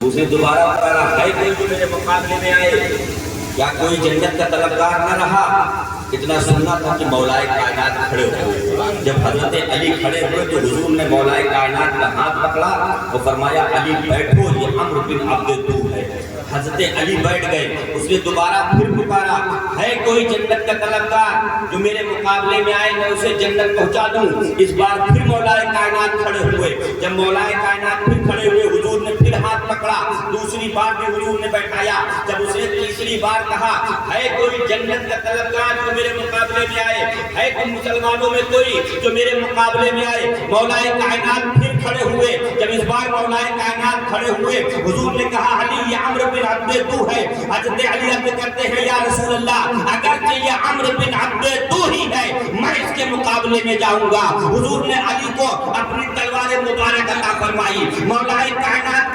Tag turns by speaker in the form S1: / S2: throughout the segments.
S1: اسے دوبارہ پکارا، ہے کوئی جو میرے مقابلے میں آئے؟ کیا کوئی جنت کا طلبگار نہ رہا؟ اتنا سننا تھا کہ مولائے کائنات کھڑے ہوئے۔ جب حضرت علی کھڑے ہوئے تو حضور نے مولائے کائنات کا ہاتھ پکڑا اور فرمایا علی بیٹھو، یہ عمرو بن عبد تو ہے۔ حضرت علی بیٹھ گئے۔ اس نے دوبارہ پھر پکارا، ہے کوئی جنت کا طلبگار جو میرے مقابلے میں آئے میں اسے جنت پہنچا دوں؟ اس بار پھر مولائے کائنات کھڑے ہوئے۔ جب مولائے کائنات پھر کھڑے ہوئے حضور نے پھر ہاتھ پکڑا، دوسری بار بھی حضور نے بیٹھایا۔ جب اسے تیسری بار کہا، ہے کوئی جنت کا طلبگار جو میرے مقابلے میں آئے؟ ہے کوئی مسلمانوں میں کوئی جو میرے مقابلے میں آئے؟ مولائے کائنات پھر کھڑے ہوئے۔ جب اس بار مولائے کائنات کھڑے ہوئے حضور نے کہا، علی یہ عمرو بن عبد تو ہے۔ حضرت علی عرض کرتے ہیں، یا رسول اللہ اگرچہ یہ عمرو بن عبد تو ہی ہے، میں اس کے مقابلے میں جاؤں گا۔ حضور نے علی کو اپنی تلوار مبارک عطا فرمائی۔ مولائے کائنات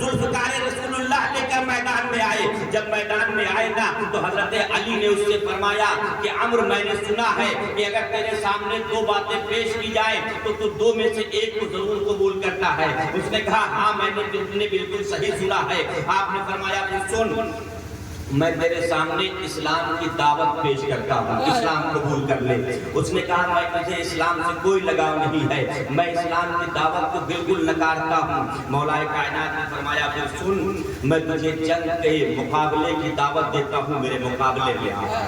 S1: ذوالفقار رسول اللہ لے کر میدان میں آئے۔ جب میدان میں آئے نا تو حضرت علی نے اس سے فرمایا کہ عمرو میں نے سنا ہے کہ اگر تیرے سامنے دو باتیں پیش کی جائیں تو تو دو میں سے ایک کو ضرور قبول کرتا ہے۔ اس نے کہا ہاں میں نے بالکل صحیح سنا ہے۔ آپ نے فرمایا کہ سن، میں تیرے سامنے اسلام کی دعوت پیش کرتا ہوں، اسلام قبول کر لے۔ اس نے کہا میں مجھے اسلام سے کوئی لگاؤ نہیں ہے، میں اسلام کی دعوت کو بالکل نکارتا ہوں۔ مولا کائنات نے فرمایا کہ سن، میں تجھے جنگ کے مقابلے کی دعوت دیتا ہوں، میرے مقابلے میں آ۔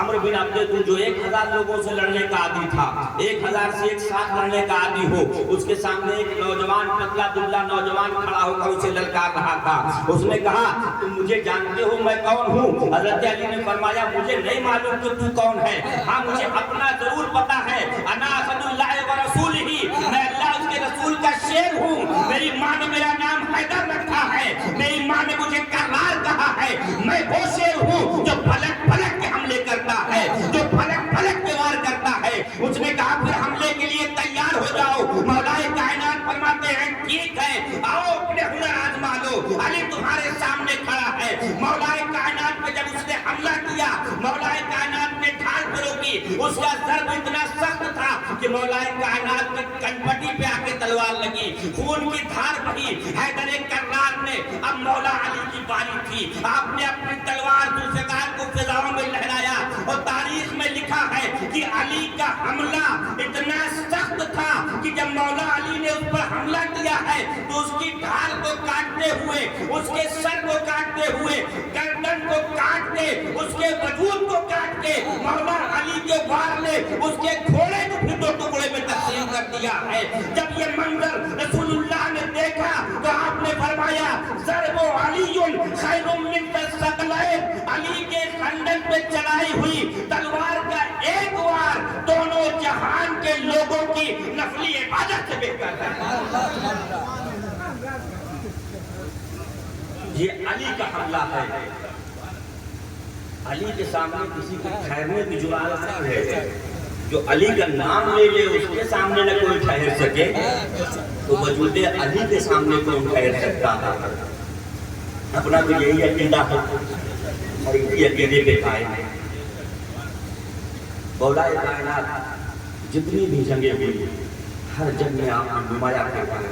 S1: عمرو بن عبد تو جو 1000 لوگوں سے لڑنے کا عادی تھا، 1000 سے ایک ساتھ لڑنے کا عادی ہو، اس کے سامنے ایک نوجوان پتلا دبلا نوجوان کھڑا ہو کر اسے للکار رہا تھا۔ اس نے کہا تم مجھے جانتے ہو میں کون ہوں؟ حضرت علی نے فرمایا مجھے نہیں معلوم کہ تو کون ہے، ہاں مجھے اپنا ضرور پتا ہے، انا اسد اللہ و رسولہ، میں اللہ اس کے رسول کا شیر ہوں۔ میری ماں نے میرا نام حیدر رکھا ہے، میری ماں نے مجھے کرار کہا ہے، میں وہ شیر ہوں جو پلک پلک کے حملے کرتا ہے، جو پلک پلک کے وار کرتا ہے۔ اس نے کہا پھر حملے کے لیے تیار ہو جاؤ۔ مولا کائنات فرماتے ہیں ٹھیک ہے، آؤ اپنے ہنر آزما لو، علی تمہارے سامنے کھڑا ہے۔ مولا کائنات پہ جب اس نے حملہ کیا، مولا کائنات نے ڈھال پر روکی، اس کا ضرب اتنا سخت تھا کہ مولا کائنات کی کنپٹی پہ آ کے تلوار لگی، خون کی دھار بہی۔ حیدر کرار نے اب مولا علی کی باری تھی، آپ نے اپنی تلوار ذوالفقار کو فضاؤں میں لہرایا اور تاریخ میں لکھا ہے کہ علی کا حملہ اتنا سخت تھا کہ جب مولا علی نے اس پر حملہ کیا ہے تو اس کی ڈھال کو کاٹتے ہوئے، اس کے سر کو کاٹتے ہوئے، گردن کو کاٹ کے، اس کے وجود کو کاٹ کے، مولا علی کے وار نے اس کے گھوڑے کو پھر 2 ٹکڑے میں تقسیم کر دیا ہے۔ جب یہ منظر رسول اللہ نے دیکھا تو آپ نے فرمایا ضرب علی خیر من الثقلین، علی کے خندق پہ چلائی ہوئی تلوار کا ایک وار دونوں جہان کے لوگوں کی نفلی عبادت سے بہتر ہے۔ یہ علی کا حملہ ہے۔ علی کے سامنے کسی کو ٹھہرنے کی جرأت نہیں ہے، جو علی کا نام لے لے اس کے سامنے نہ کوئی ٹھہر سکے تو وجود علی کے سامنے کون ٹھہر سکتا ہے؟ اپنا تو یہی عقیدہ ہے اور اسی عقیدے پہ قائم ہے۔ مولا کائنات جتنی بھی جنگیں ہوئی، ہر جنگ میں آپ نے نمایاں کردار،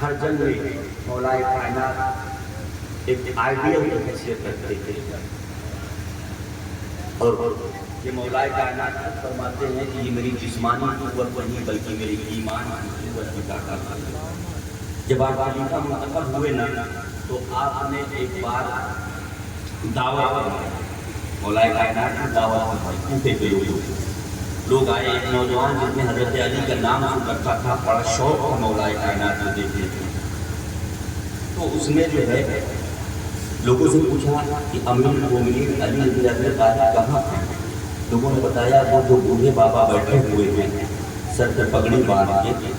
S1: ہر جنگ میں مولا کائنات ایک آئیڈیل کی حیثیت رکھتے تھے۔ اور یہ مولا کائنات فرماتے ہیں کہ یہ میری جسمانی قوت نہیں بلکہ میری ایمان کی قوت کی طاقت ہے۔ جب آپ خلیفہ منتخب ہوئے نا تو آپ نے ایک بار دعوت مولا کائنات کی دعوت کوفے کے لوگ آئے، ایک نوجوان جس نے حضرت علی کا نام رکھا تھا، بڑا شوق تھا مولا کائنات کو دیکھنے کا۔ تو اس نے جو ہے لوگوں سے پوچھا کہ امیر المومنین علی بن ابی طالب کہاں ہیں؟ لوگوں نے بتایا وہ جو بوڑھے بابا بیٹھے ہوئے ہیں سر پر پگڑی باندھ کے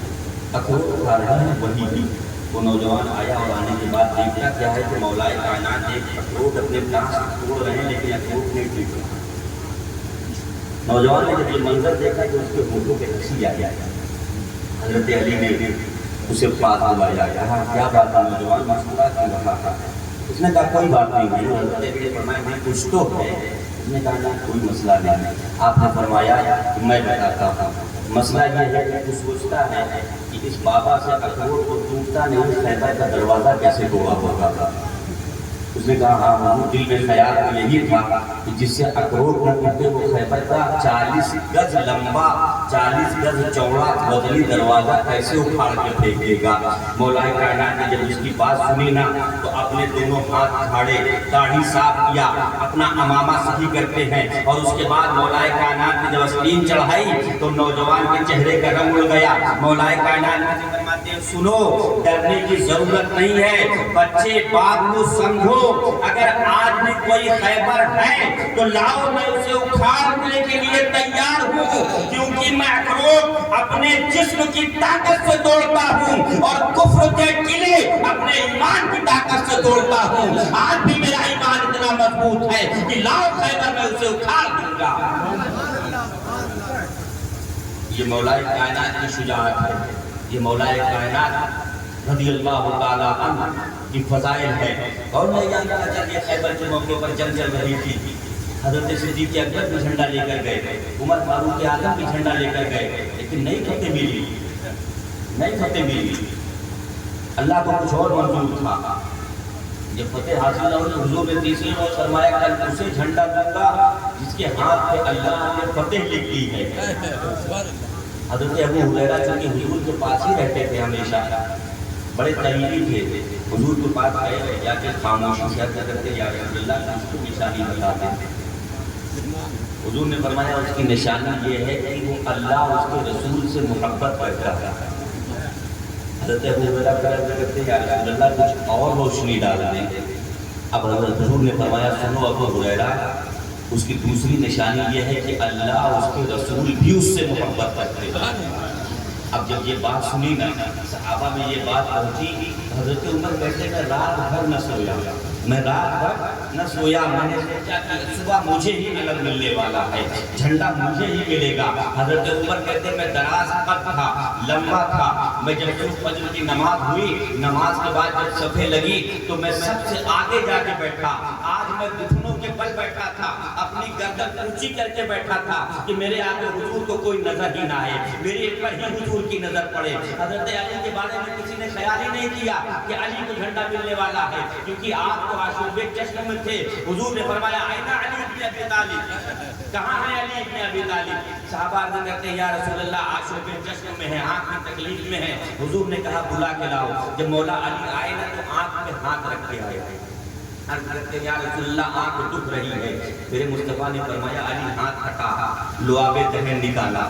S1: اخروٹ کھا رہے ہیں وہی بھی۔ وہ نوجوان آیا اور آنے کے بعد دیکھا کیا ہے کہ مولا کائنات ایک اخروٹ اپنے پاس توڑ رہے ہیں لیکن اخروٹ نہیں ٹوٹ رہا۔ نوجوان نے جب یہ منظر دیکھا تو اس کے ہونٹوں پہ ہنسی آ گیا۔ حضرت علی نے اسے پاس بلایا، کہا کیا بات ہے نوجوان، مسئلہ کیوں رہا تھا؟ اس نے کہا کوئی بات نہیں۔ حضرت علی نے فرمایا میں کچھ تو ہے۔ اس نے کہا کوئی مسئلہ نہیں۔ آپ نے فرمایا کہ میں بتاتا ہوں، مسئلہ یہ ہے کہ تو سوچتا ہے کہ اس بابا سے اخروٹ کو ٹوٹتا نہیں، خیبر کا دروازہ کیسے توڑا ہوگا؟ اس نے کہا ہاں حضور، دل میں خیال تو یہی تھا کہ جس سے اخروٹ نہ ٹوٹے وہ خیبر کا 40 گز لمبا 40 گز چوڑا وزنی دروازہ کیسے اکھاڑ کے پھینک دے گا۔ مولا کائنات نے جب اس کی بات سنی نا تو اپنے دونوں ہاتھ اکھاڑے، داڑھی صاف کیا، اپنا امامہ صحیح کرتے ہیں، اور اس کے بعد مولا کائنات نے جب اسکرین چڑھائی تو نوجوان کے چہرے کا رنگ اڑ گیا۔ مولا کائنات نے فرماتے ہیں سنو، ڈرنے کی ضرورت نہیں ہے، بچے بات کو سمجھو، اگر آج بھی کوئی خیبر ہے تو لاؤ، میں اسے اکھاڑنے کے لیے تیار ہوں، کیونکہ میں اخروٹ اپنے جسم کی طاقت سے توڑتا ہوں اور کفر کے قلعے اپنے ایمان کی طاقت سے توڑتا ہوں۔ آج بھی میرا ایمان اتنا مضبوط ہے کہ لاؤ خیبر میں اسے اکھاڑ دوں گا۔ یہ مولا کائنات کی شجاعت ہے، یہ مولا کائنات رضی اللہ تعالیٰ عنہ کی فضائل ہے۔ اور میں جانتا تھا کہ خیبر کے موقع پر جنگ چل رہی تھی، حضرت صدیق اکبر بھی جھنڈا لے کر گئے، عمر فاروق اعظم بھی جھنڈا لے کر گئے، لیکن نہیں فتح ملی، نہیں فتح ملی۔ اللہ کو کچھ اور منظور تھا۔ جب فتح حاصل ہو تو حضور نے تیسری روز فرمایا کل اسے جھنڈا دوں گا جس کے ہاتھ پہ اللہ نے فتح لکھ دی ہے۔ حضرت ابو ہریرہ چونکہ حضور کے پاس ہی رہتے تھے، ہمیشہ بڑے قریبی تھے، حضور کے پاس گئے یا کہ خاموشی سے عرض کرتے یا رسول اللہ کی اس کو نشانی بتاتے تھے۔ حضور نے فرمایا اس کی نشانی یہ ہے کہ وہ اللہ اور اس کے رسول سے محبت کرتا ہے۔ حضرت ابو ہریرہ عرض کرتے یا رسول اللہ کچھ اور روشنی ڈال دیں۔ اب حضرت حضور نے فرمایا سنو ابو ہریرہ، اس کی دوسری نشانی یہ ہے کہ اللہ اور اس کے رسول بھی اس سے محبت کرتے ہیں۔ اب جب یہ بات سنی نا، صحابہ میں یہ بات پہنچی، حضرت عمر کہتے میں رات بھر نہ سویا، میں رات بھر نہ سویا، میں نے سوچا کہ صبح مجھے ہی علم ملنے والا ہے، جھنڈا مجھے ہی ملے گا۔ حضرت عمر کہتے میں دراز قد تھا، لمبا تھا، میں جب فجر کی نماز ہوئی، نماز کے بعد جب صفیں لگی تو میں سب سے آگے جا کے بیٹھا۔ آج میں گھٹنوں کے بل بیٹھا تھا، اپنی گردن اونچی کر کے بیٹھا تھا کہ میرے آگے حضور کو کوئی نظر ہی نہ آئے، میرے پر ہی حضور کی نظر پڑے۔ حضرت علی کے بارے میں کسی نے خیال ہی نہیں کیا کہ علی کو جھنڈا ملنے والا ہے، کیونکہ آپ تو عاشورہ جشن میں تھے۔ حضور نے فرمایا آئین علی ابن ابی طالب، کہاں ہے علی ابن ابی طالب؟ صحابہ عرض کرتے ہیں یا رسول اللہ عاشورہ جشن میں ہے، آنکھ میں تکلیف میں ہے۔ حضور نے کہا بلا کے لاؤ۔ جب مولا علی آئے نا تو آنکھ میں ہاتھ رکھ کے آئے، عرض کرتے ہیں یا رسول اللہ آنکھ دکھ رہی ہے۔ میرے مصطفیٰ نے فرمایا علی ہاتھ ہٹا، لعاب دہن نکالا،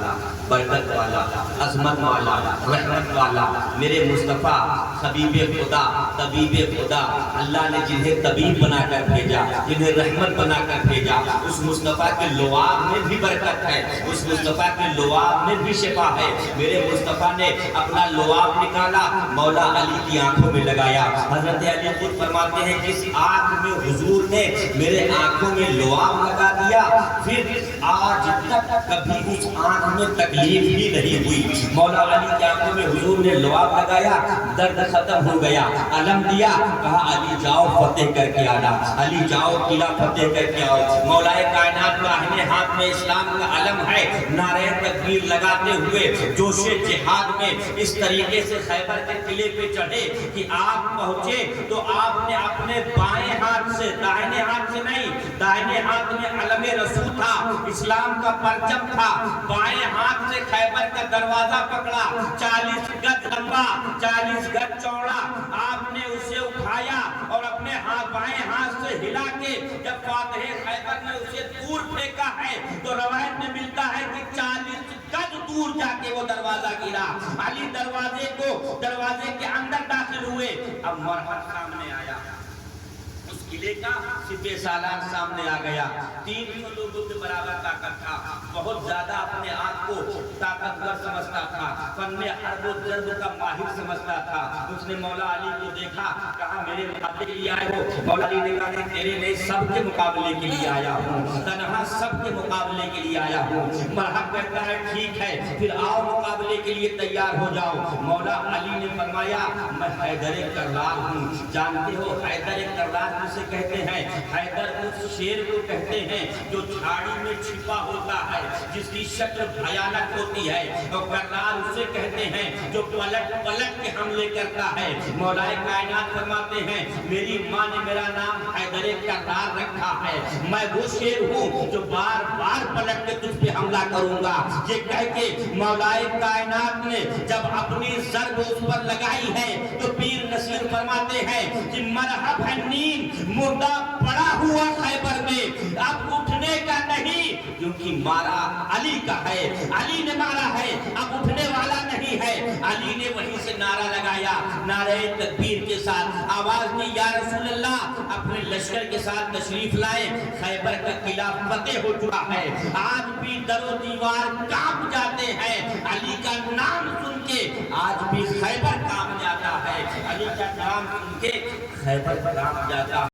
S1: برکت والا، عظمت والا، رحمت والا، میرے مصطفیٰ حبیب خدا، طبیب خدا، اللہ نے جنہیں طبیب بنا کر بھیجا، جنہیں رحمت بنا کر بھیجا، اس مصطفیٰ کے لعاب میں بھی برکت ہے، اس مصطفیٰ کے لعاب میں بھی شفا ہے۔ میرے مصطفیٰ نے اپنا لعاب نکالا، مولا علی کی آنکھوں میں لگایا۔ حضرت علی خود فرماتے ہیں جس آنکھ میں حضور نے میرے آنکھوں میں لعاب لگا دیا، پھر آج تک کبھی اس آنکھ میں تکلیف ہی نہیں ہوئی۔ مولا علی کی آنکھوں میں حضور نے لعاب لگایا، درد ختم ہو گیا، علم دیا، کہا علی جاؤ فتح کر کے آنا، علی جاؤ قلعہ فتح کر کے آؤ۔ مولا کائنات داہنے ہاتھ میں اسلام کا علم ہے، نعرہ تکبیر لگاتے ہوئے جوش جہاد میں اس طریقے سے خیبر کے قلعے پہ چڑھے کہ آپ پہنچے تو آپ نے اپنے بائیں ہاتھ سے، داہنے ہاتھ سے نہیں، داہنے ہاتھ میں علم رسول تھا، اسلام کا پرچم تھا، بائیں ہاتھ سے خیبر کا دروازہ پکڑا، 40 گز لمبا 40 گز چوڑا، آپ نے اسے اٹھایا اور اپنے بائیں ہاتھ سے ہلا کے جب فاتح خیبر نے اسے دور پھینکا ہے تو روایت میں ملتا ہے کہ 40 گز دور جا کے وہ دروازہ گرا۔ علی دروازے کے اندر داخل ہوئے، اب مرحب سامنے آیا، اس قلعے کا سپہ سالار سامنے آ گیا، 300 لوگوں کے برابر طاقت تھا، بہت زیادہ اپنے آپ کو طاقتور سمجھتا تھا، فن حرب و جرب کا ماہر سمجھتا تھا۔ اس نے مولا علی کو دیکھا، کہا میرے مقابلے کے لیے آئے ہو؟ مولا علی نے کہا تیرے نہیں، سب کے مقابلے کے لیے آیا ہوں، تنہا سب کے مقابلے کے لیے آیا ہوں۔ مرحب کہتا ہے ٹھیک ہے، پھر آؤ مقابلے کے لیے تیار ہو جاؤ۔ مولا علی نے فرمایا میں حیدر کرار ہوں، جانتے ہو حیدر کرار سے سے کہتے ہیں حیدر اس شیر کو کہتے ہیں جو جھاڑی میں چھپا ہوتا ہے، جس کی شکل بھیانک ہوتی ہے، اور کرار اسے کہتے ہیں جو پلٹ پلٹ کے حملے کرتا ہے۔ مولا کائنات فرماتے ہیں میری ماں نے میرا نام حیدر کرار رکھا ہے، میں وہ شیر ہوں جو بار بار پلٹ کے تجھ پہ حملہ کروں گا۔ یہ کہہ کے مولا کائنات نے جب اپنی ضرب اس پر لگائی ہے تو پیر نصیر فرماتے ہیں کہ مرحب ہے نیند مردہ پڑا ہوا خیبر میں، اب اٹھنے کا نہیں کیونکہ مارا علی کا ہے، علی نے مارا ہے، اب اٹھنے والا نہیں ہے۔ علی نے وہیں سے نعرہ لگایا، نعرہ تکبیر کے ساتھ آواز دی یا رسول اللہ اپنے لشکر کے ساتھ تشریف لائے، خیبر کا قلعہ فتح ہو چکا ہے، آج بھی در و دیوار کانپ جاتے ہیں، علی کا نام سن کے آج بھی خیبر کانپ جاتا ہے، علی کا نام سن کے خیبر کانپ جاتا